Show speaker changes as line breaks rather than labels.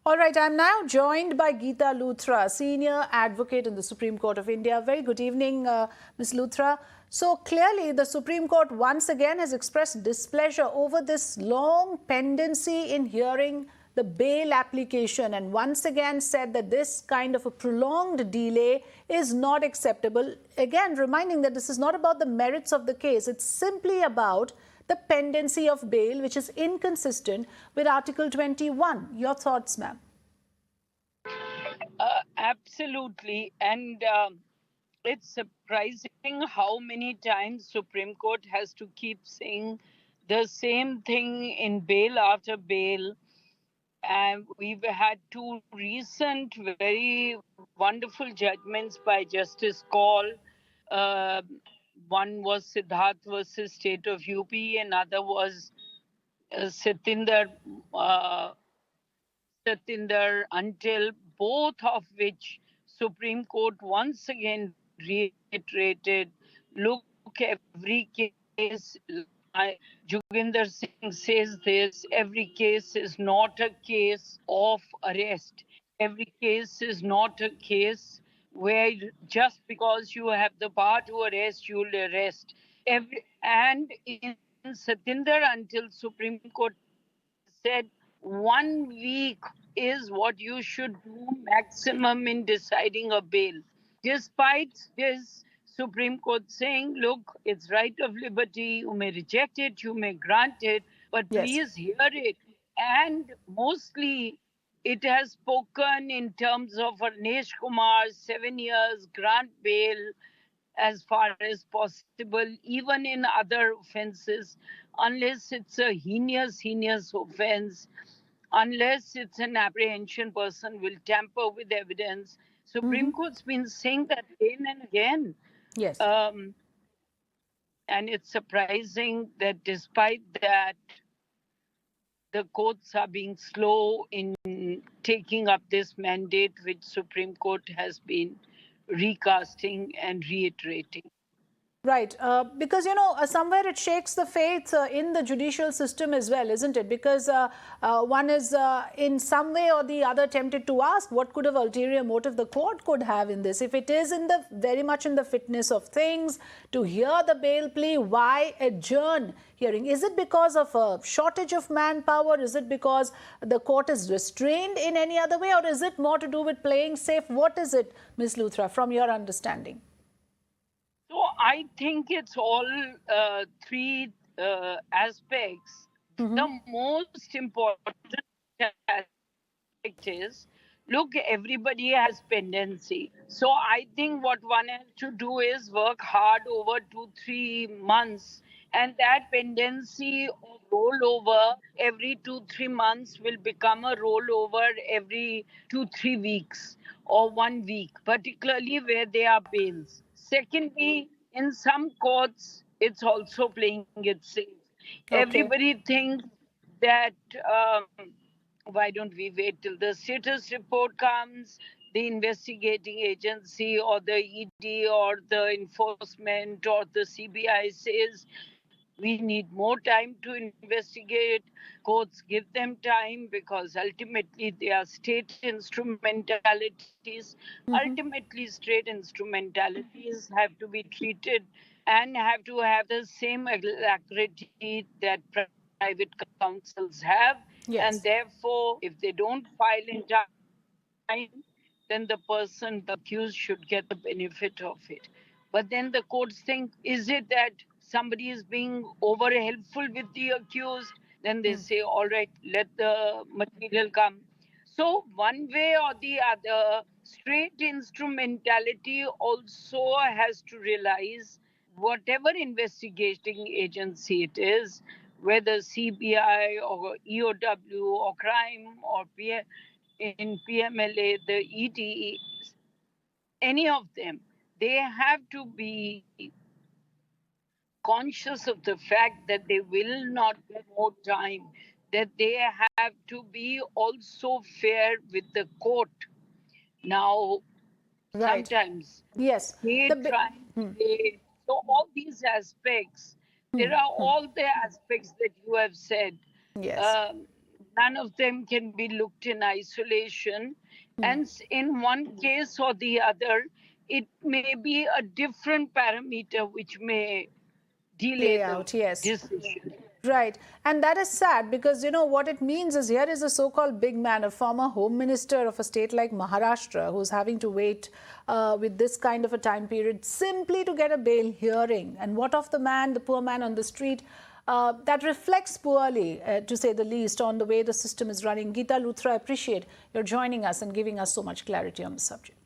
All right, I'm now joined by Geeta Luthra, senior advocate in the Supreme Court of India. Very good evening, Ms. Luthra. So clearly, the Supreme Court once again has expressed displeasure over this long pendency in hearing the bail application, and once again said that this kind of a prolonged delay is not acceptable. Again, reminding that this is not about the merits of the case, it's simply about the pendency of bail, which is inconsistent with Article 21. Your thoughts, ma'am?
Absolutely. And it's surprising how many times Supreme Court has to keep saying the same thing in bail after bail. And we've had two recent very wonderful judgments by Justice Kaul. Uh, One was Siddharth versus State of UP, another was Satinder uh, Satinder, until both of which Supreme Court once again reiterated, look, every case, Joginder Singh says this, every case is not a case of arrest. Every case is not a case where just because you have the power to arrest, you'll arrest. And in Satinder, until Supreme Court said 1 week is what you should do maximum in deciding a bail. Despite this, Supreme Court saying, look, it's right of liberty, you may reject it, you may grant it, but
Yes.
please hear it. And mostly it has spoken in terms of Arnesh Kumar, 7 years, grant bail as far as possible, even in other offences, unless it's a heinous offence, unless it's an apprehension person will tamper with evidence. Supreme Court's been saying that again and again.
Yes.
Um, and it's surprising that despite that, the courts are being slow in taking up this mandate, which Supreme Court has been recasting and reiterating.
Right, because somewhere it shakes the faith in the judicial system as well, isn't it? Because one is in some way or the other tempted to ask what could have ulterior motive the court could have in this. If it is in the very much in the fitness of things to hear the bail plea, why adjourn hearing? Is it because of a shortage of manpower? Is it because the court is restrained in any other way, or is it more to do with playing safe? What is it, Ms. Luthra, from your understanding?
So I think it's all three aspects. The most important aspect is, look, everybody has pendency. So I think what one has to do is work hard over 2, 3 months, and that pendency of rollover every 2, 3 months will become a rollover every 2, 3 weeks or 1 week, particularly where there are bails. Secondly, in some courts, it's also playing it safe.
Okay.
Everybody thinks that why don't we wait till the status report comes, the investigating agency or the ED or the enforcement or the CBI says we need more time to investigate. Courts give them time because ultimately they are state instrumentalities. Ultimately, state instrumentalities have to be treated and have to have the same alacrity that private counsels have. And
Yes.
therefore, if they don't file in time, then the person, the accused, should get the benefit of it. But then the courts think, is it that somebody is being over helpful with the accused? Then they say, all right, let the material come. So, one way or the other, straight instrumentality also has to realize whatever investigating agency it is, whether CBI or EOW or crime or in PMLA, the ED, any of them, they have to be conscious of the fact that they will not get more time, that they have to be also fair with the court. Now,
Right.
sometimes
Yes.
they try, so all these aspects, there are all the aspects that you have said.
Yes.
Um, None of them can be looked in isolation. And in one case or the other, it may be a different parameter which may delay
Play
the
out, yes.
decision.
Right. And that is sad because, what it means is here is a so-called big man, a former home minister of a state like Maharashtra, who's having to wait with this kind of a time period simply to get a bail hearing. And what of the man, the poor man on the street? That reflects poorly, to say the least, on the way the system is running. Geeta Luthra, I appreciate your joining us and giving us so much clarity on the subject.